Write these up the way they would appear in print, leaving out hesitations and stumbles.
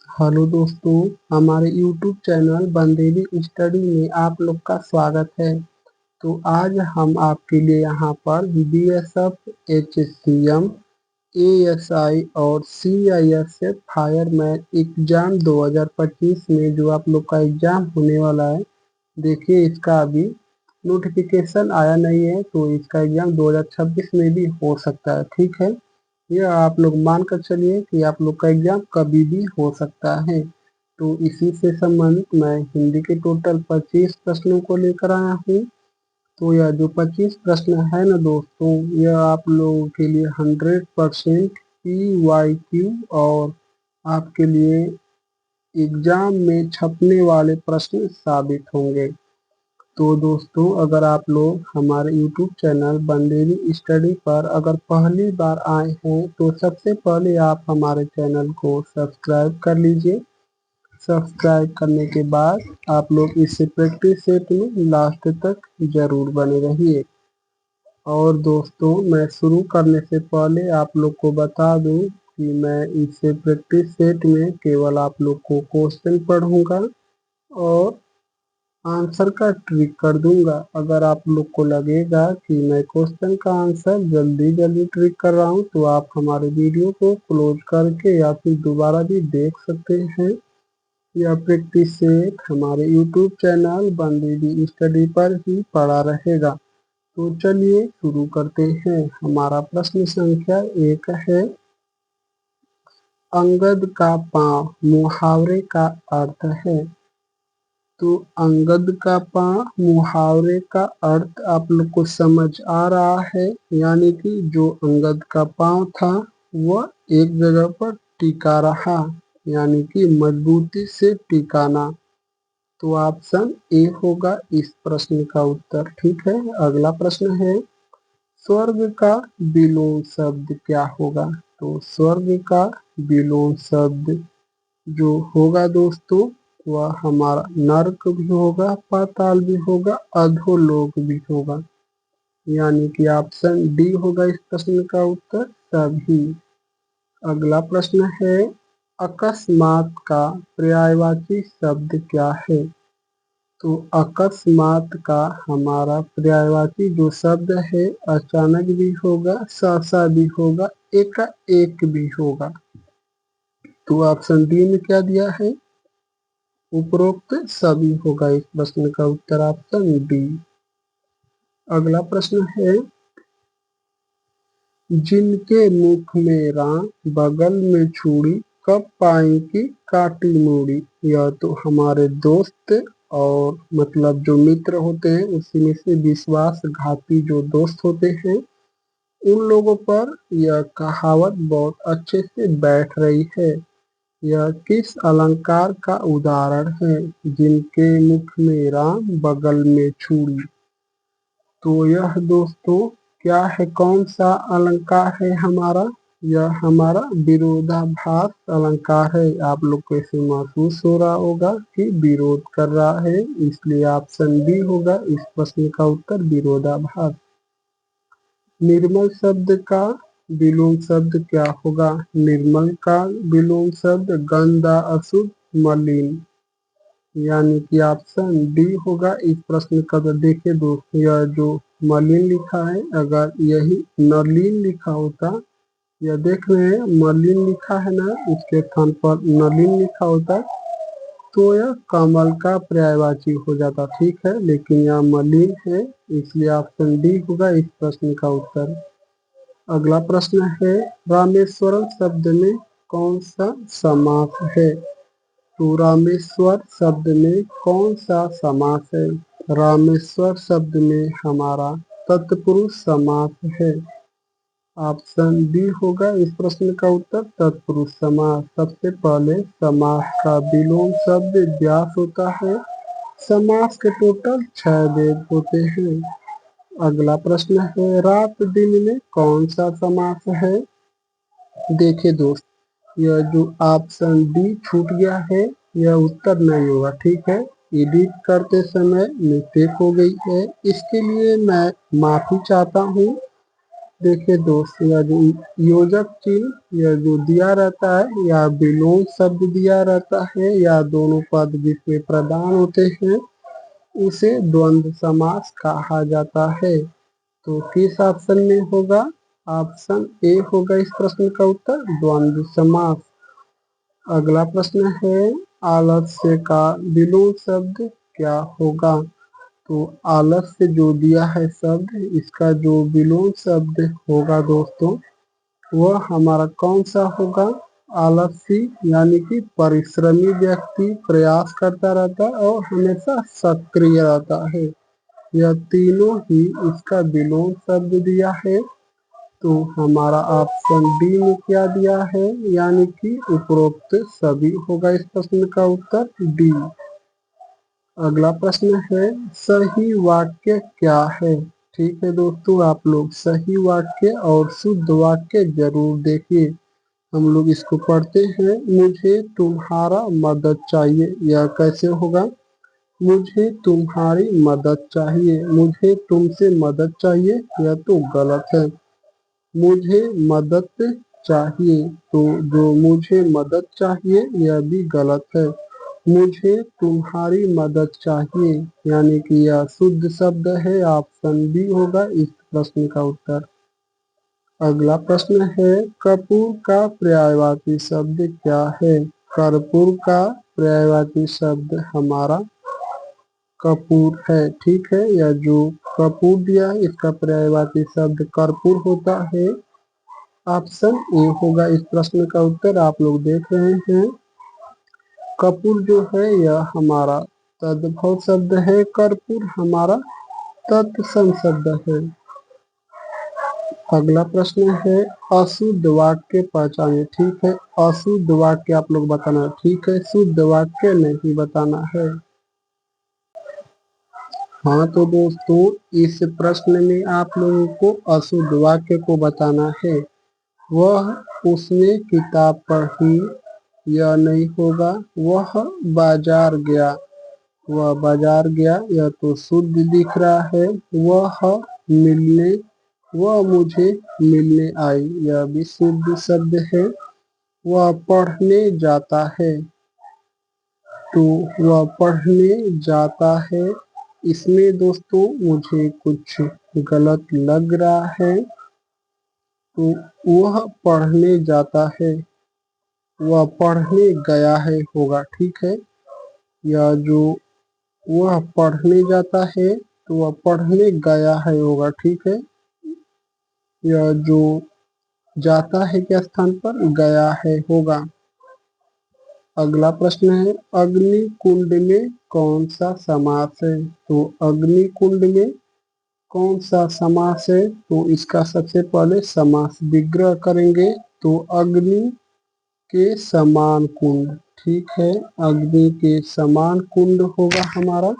Hello दोस्तों, हमारे YouTube channel बंदेली study में आप लोग का स्वागत है। तो आज हम आपके लिए यहाँ पर BSF, HSCM, ASI और CISF फायरमैन एग्जाम 2025 में जो आप लोग का एग्जाम होने वाला है, देखिए इसका अभी नोटिफिकेशन आया नहीं है, तो इसका एग्जाम 2026 में भी हो सकता है। ठीक है, यह आप लोग मान कर चलिए कि आप लोग का एग्जाम कभी भी हो सकता है। तो इसी से संबंधित मैं हिंदी के टोटल 25 प्रश्नों को लेकर आया हूँ। तो यह जो 25 प्रश्न है ना दोस्तों, यह आप लोगों के लिए 100% PYQ और आपके लिए एग्जाम में छपने वाले प्रश्न साबित होंगे। तो दोस्तों, अगर आप लोग हमारे YouTube चैनल बंदेली स्टडी पर अगर पहली बार आए हैं, तो सबसे पहले आप हमारे चैनल को सब्सक्राइब कर लीजिए। सब्सक्राइब करने के बाद आप लोग इसे प्रैक्टिस सेट में लास्ट तक जरूर बने रहिए। और दोस्तों, मैं शुरू करने से पहले आप लोग को बता दूं कि मैं इसे प्रैक्टिस सेट में केवल आप लोग को क्वेश्चन पढ़ूंगा और आंसर का ट्रिक कर दूंगा। अगर आप लोग को लगेगा कि मैं क्वेश्चन का आंसर जल्दी जल्दी ट्रिक कर रहा हूं, तो आप हमारे वीडियो को क्लोज करके या फिर दोबारा भी देख सकते हैं। यह प्रैक्टिस सेट हमारे YouTube चैनल बंदेली स्टडी पर ही पड़ा रहेगा। तो चलिए शुरू करते हैं। हमारा प्रश्न संख्या 1 है, अंगद का पाँव मुहावरे का अर्थ है। तो अंगद का पाँव मुहावरे का अर्थ आप लोग को समझ आ रहा है, यानी कि जो अंगद का पाँव था वह एक जगह पर टिका रहा, यानी कि मजबूती से टिकाना। तो ऑप्शन ए होगा इस प्रश्न का उत्तर। ठीक है, अगला प्रश्न है, स्वर्ग का विलोम शब्द क्या होगा। तो स्वर्ग का विलोम शब्द जो होगा दोस्तों, वह हमारा नर्क भी होगा, पाताल भी होगा, अधोलोक भी होगा, यानी कि ऑप्शन डी होगा इस प्रश्न का उत्तर, सभी। अगला प्रश्न है, अकस्मात का पर्यायवाची शब्द क्या है। तो अकस्मात का हमारा पर्यायवाची जो शब्द है, अचानक भी होगा, सहसा भी होगा, एकाएक भी होगा। तो ऑप्शन डी में क्या दिया है, उपरोक्त सभी होगा इस प्रश्न का उत्तर, ऑप्शन डी। अगला प्रश्न है, जिनके मुख में राम बगल में छुरी, कब पाई की काटी मूड़ी। यह तो हमारे दोस्त और मतलब जो मित्र होते हैं उसी में से विश्वासघाती जो दोस्त होते हैं, उन लोगों पर यह कहावत बहुत अच्छे से बैठ रही है। यह किस अलंकार का उदाहरण है, जिनके मुख में राम बगल में छुरी। तो यह दोस्तों क्या है, कौन सा अलंकार है हमारा, यह हमारा विरोधाभास अलंकार है। आप लोग को ऐसे महसूस हो रहा होगा कि विरोध कर रहा है, इसलिए ऑप्शन बी होगा इस प्रश्न का उत्तर, विरोधाभास। निर्मल शब्द का विलोम शब्द क्या होगा। निर्मल का विलोम शब्द गंदा, अशुद्ध, मलिन, यानी कि ऑप्शन डी होगा इस प्रश्न का। तो देखिए दोस्तों, यह जो मलिन लिखा है, अगर यही नलिन लिखा होता, यह देख रहे हैं मलिन लिखा है ना, इसके स्थान पर नलिन लिखा होता, तो यह कमल का पर्यायवाची हो जाता। ठीक है, लेकिन यह मलिन है, इसलिए ऑप्शन डी होगा इस प्रश्न का उत्तर। अगला प्रश्न है, रामेश्वरम शब्द में कौन सा समास है। तो रामेश्वर शब्द में कौन सा समास है। रामेश्वर शब्द में हमारा तत्पुरुष समास है, ऑप्शन बी होगा इस प्रश्न का उत्तर, तत्पुरुष समास। सबसे पहले समास का विलोम शब्द व्यास होता है। समास के टोटल 6 भेद होते हैं। अगला प्रश्न है, रात दिन में कौन सा समास है। देखिए दोस्त, यह जो ऑप्शन डी छूट गया है, यह उत्तर नहीं होगा। ठीक है, एडिट करते समय मिस्टेक हो गई है, इसके लिए मैं माफी चाहता हूँ। देखिए दोस्त, यह जो योजक चिन्ह यह जो दिया रहता है या विलोम शब्द दिया रहता है या दोनों पद जिसमें प्रधान होते हैं उसे द्वंद्व समास कहा जाता है। तो किस ऑप्शन में होगा? ऑप्शन ए होगा इस प्रश्न का उत्तर, द्वंद्व समास। अगला प्रश्न है, आलस्य का विलोम शब्द क्या होगा? तो आलस्य जो दिया है शब्द, इसका जो विलोम शब्द होगा दोस्तों वह हमारा कौन सा होगा? आलसी यानी कि परिश्रमी व्यक्ति, प्रयास करता रहता है और हमेशा सक्रिय रहता है। यह तीनों ही इसका विलोम शब्द दिया है। तो हमारा ऑप्शन डी में क्या दिया है? यानी कि उपरोक्त सभी होगा इस प्रश्न का उत्तर डी। अगला प्रश्न है, सही वाक्य क्या है? ठीक है दोस्तों, आप लोग सही वाक्य और शुद्ध वाक्य जरूर देखिए। हम लोग इसको पढ़ते हैं, मुझे तुम्हारा मदद चाहिए। यह कैसे होगा? मुझे तुम्हारी मदद चाहिए, मुझे तुमसे मदद चाहिए, यह तो गलत है। मुझे मदद चाहिए, तो जो मुझे मदद चाहिए यह भी गलत है। मुझे तुम्हारी मदद चाहिए यानी कि यह शुद्ध शब्द है, ऑप्शन बी होगा इस प्रश्न का उत्तर। अगला प्रश्न है, कपूर का पर्यायवाची शब्द क्या है? कर्पूर का पर्यायवाची शब्द हमारा कपूर है। ठीक है, यह जो कपूर दिया है इसका पर्यायवाची शब्द कर्पूर होता है। ऑप्शन ए होगा इस प्रश्न का उत्तर। आप लोग देख रहे हैं, कपूर जो है यह हमारा तद्भव शब्द है, कर्पूर हमारा तत्सम शब्द है। अगला प्रश्न है, अशुद्ध वाक्य पहचाने। ठीक है, अशुद्ध वाक्य आप लोग बताना है, ठीक है, शुद्ध वाक्य नहीं बताना है। हाँ तो दोस्तों, इस प्रश्न में आप लोगों को अशुद्ध वाक्य को बताना है। वह उसने किताब पढ़ी, यह नहीं होगा। वह बाजार गया, वह बाजार गया, यह तो शुद्ध दिख रहा है। वह मिलने, वह मुझे मिलने आई, यह भी शुद्ध शब्द है। वह पढ़ने जाता है, तो वह पढ़ने जाता है, इसमें दोस्तों मुझे कुछ गलत लग रहा है। तो वह पढ़ने जाता है, वह पढ़ने गया है होगा। ठीक है, या जो वह पढ़ने जाता है तो वह पढ़ने गया है होगा। ठीक है, यह जो जाता है के स्थान पर गया है होगा। अगला प्रश्न है, अग्नि कुंड में कौन सा समास है? तो अग्नि कुंड में कौन सा समास है? तो इसका सबसे पहले समास विग्रह करेंगे। तो अग्नि के समान कुंड, ठीक है, अग्नि के समान कुंड होगा हमारा।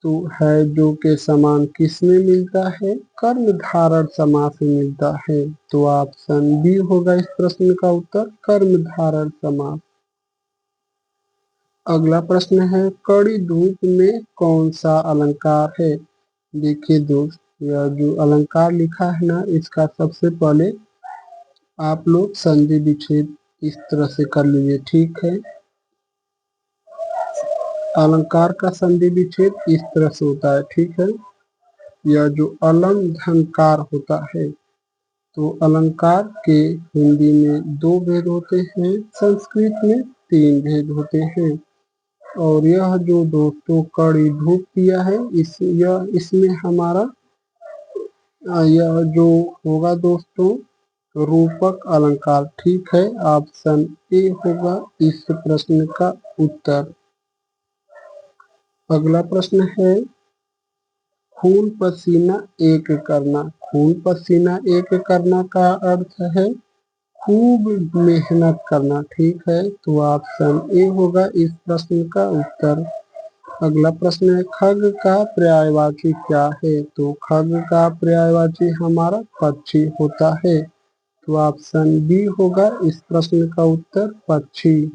तो है जो के समान किस में मिलता है? कर्म धारय समास में मिलता है। तो ऑप्शन बी होगा इस प्रश्न का उत्तर, कर्म धारय समास। अगला प्रश्न है, कड़ी धूप में कौन सा अलंकार है? देखिए दोस्त, यह जो अलंकार लिखा है ना, इसका सबसे पहले आप लोग संधि विच्छेद इस तरह से कर लीजिए। ठीक है, अलंकार का संधि विच्छेद इस तरह से होता है। ठीक है, यह जो अलंधनकार होता है, तो अलंकार के हिंदी में 2 भेद होते हैं, संस्कृत में 3 भेद होते हैं। और यह जो दोस्तों कड़ी धूप दिया है, इसमें हमारा यह जो होगा दोस्तों रूपक अलंकार। ठीक है, ऑप्शन ए होगा इस प्रश्न का उत्तर। अगला प्रश्न है, खून पसीना एक करना। खून पसीना एक करना का अर्थ है खूब मेहनत करना। ठीक है, तो ऑप्शन ए होगा इस प्रश्न का उत्तर। अगला प्रश्न है, खग का पर्यायवाची क्या है? तो खग का पर्यायवाची हमारा पक्षी होता है। तो ऑप्शन बी होगा इस प्रश्न का उत्तर, पक्षी।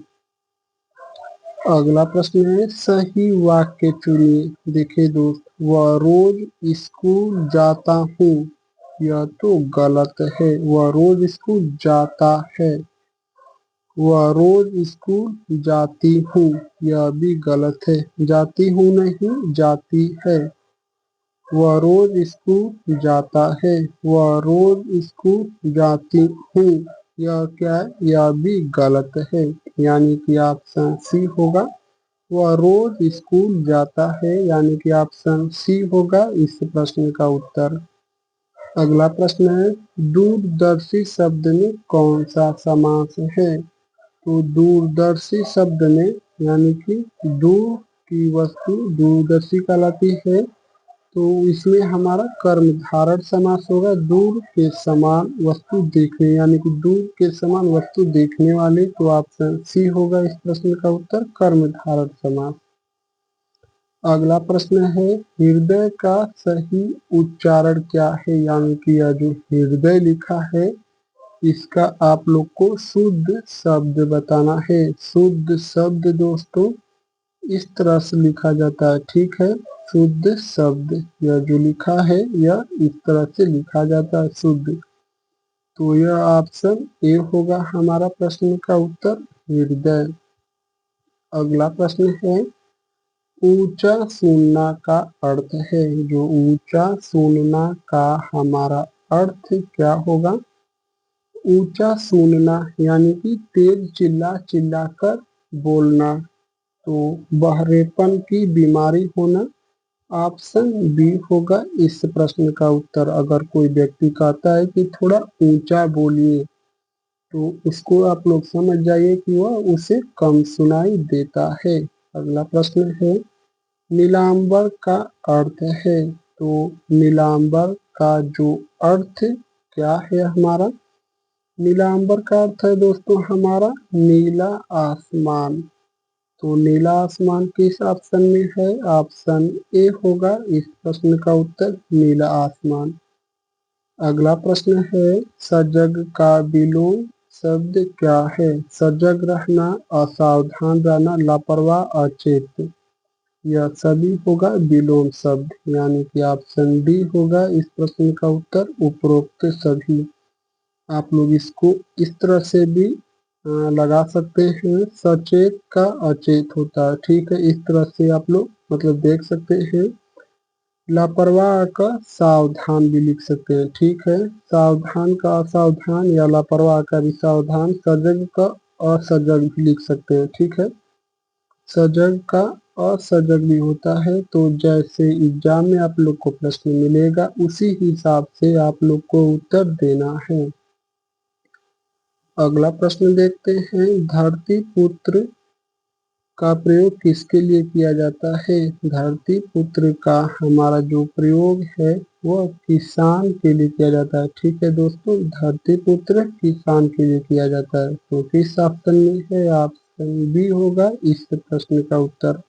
अगला प्रश्न है, सही वाक्य चुनिए। देखिए दोस्त, वह रोज स्कूल जाता हूँ, यह तो गलत है। वह रोज स्कूल जाता है। वह रोज स्कूल जाती हूँ, यह भी गलत है। जाती हूँ नहीं, जाती है। वह रोज स्कूल जाता है। वह रोज स्कूल जाती हूँ, यह क्या है? यह भी गलत है। यानी कि ऑप्शन सी होगा। वह रोज स्कूल जाता है, यानी कि ऑप्शन सी होगा इस प्रश्न का उत्तर। अगला प्रश्न है, दूरदर्शी शब्द में कौन सा समास है? तो दूरदर्शी शब्द में यानी कि दूर की वस्तु दूरदर्शी कहलाती है, तो इसमें हमारा कर्मधारय समास होगा। दूर के समान वस्तु देखने, यानी कि दूर के समान वस्तु देखने वाले, तो ऑप्शन सी होगा इस प्रश्न का उत्तर, कर्मधारय समास। अगला प्रश्न है, हृदय का सही उच्चारण क्या है? यानी कि यह जो हृदय लिखा है इसका आप लोग को शुद्ध शब्द बताना है। शुद्ध शब्द दोस्तों इस तरह से लिखा जाता है, ठीक है। शुद्ध शब्द यह जो लिखा है यह इस तरह से लिखा जाता है, शुद्ध। तो यह ऑप्शन ए होगा हमारा प्रश्न का उत्तर, हृदय। अगला प्रश्न है, ऊंचा सुनना का अर्थ है। जो ऊंचा सुनना का हमारा अर्थ क्या होगा? ऊंचा सुनना यानी कि तेज चिल्ला चिल्ला कर बोलना, तो बहरेपन की बीमारी होना। ऑप्शन बी होगा इस प्रश्न का उत्तर। अगर कोई व्यक्ति कहता है कि थोड़ा ऊंचा बोलिए, तो उसको आप लोग समझ जाइए कि वह उसे कम सुनाई देता है। अगला प्रश्न है, नीलांबर का अर्थ है। तो नीलांबर का जो अर्थ क्या है हमारा? नीलांबर का अर्थ है दोस्तों हमारा नीला आसमान। तो नीला आसमान किस ऑप्शन में है? ऑप्शन ए होगा इस प्रश्न का उत्तर, नीला आसमान। अगला प्रश्न है, सजग का विलोम शब्द क्या है? सजग रहना, असावधान रहना, लापरवाह, अचेत, यह सभी होगा विलोम शब्द, यानी कि ऑप्शन डी होगा इस प्रश्न का उत्तर, उपरोक्त सभी। आप लोग इसको इस तरह से भी लगा सकते हैं, सचेत का अचेत होता है, ठीक है। इस तरह से आप लोग मतलब देख सकते हैं। लापरवाह का सावधान भी लिख सकते हैं, ठीक है। सावधान का असावधान या लापरवाह का भी सावधान, सजग का असजग भी लिख सकते हैं, ठीक है। सजग का असजग भी होता है। तो जैसे एग्जाम में आप लोग को प्रश्न मिलेगा उसी हिसाब से आप लोग को उत्तर देना है। अगला प्रश्न देखते हैं, धरती पुत्र का प्रयोग किसके लिए किया जाता है? धरती पुत्र का हमारा जो प्रयोग है वह किसान के लिए किया जाता है, ठीक है दोस्तों। धरती पुत्र किसान के लिए किया जाता है, तो किस ऑप्शन में है? ऑप्शन बी होगा इस प्रश्न का उत्तर।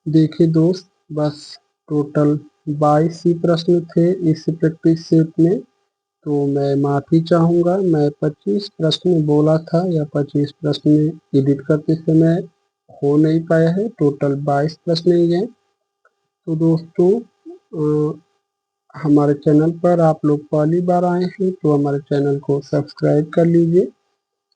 देखिए दोस्त, बस टोटल 22 ही प्रश्न थे इस प्रैक्टिस सेट में। तो मैं माफी चाहूँगा, मैं 25 प्रश्न बोला था या 25 प्रश्न एडिट करते समय हो नहीं पाया है, टोटल 22 प्रश्न ही हैं। तो दोस्तों हमारे चैनल पर आप लोग पहली बार आए हैं तो हमारे चैनल को सब्सक्राइब कर लीजिए।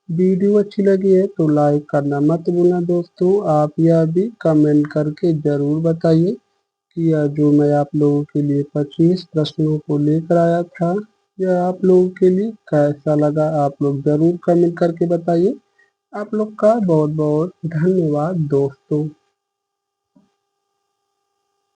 वीडियो अच्छी लगी है तो लाइक करना मत भूलना दोस्तों। आप यह भी कमेंट करके ज़रूर बताइए कि यह जो मैं आप लोगों के लिए 25 प्रश्नों को लेकर आया था यह आप लोगों के लिए कैसा लगा, आप लोग ज़रूर कमेंट करके बताइए। आप लोग का बहुत बहुत धन्यवाद दोस्तों।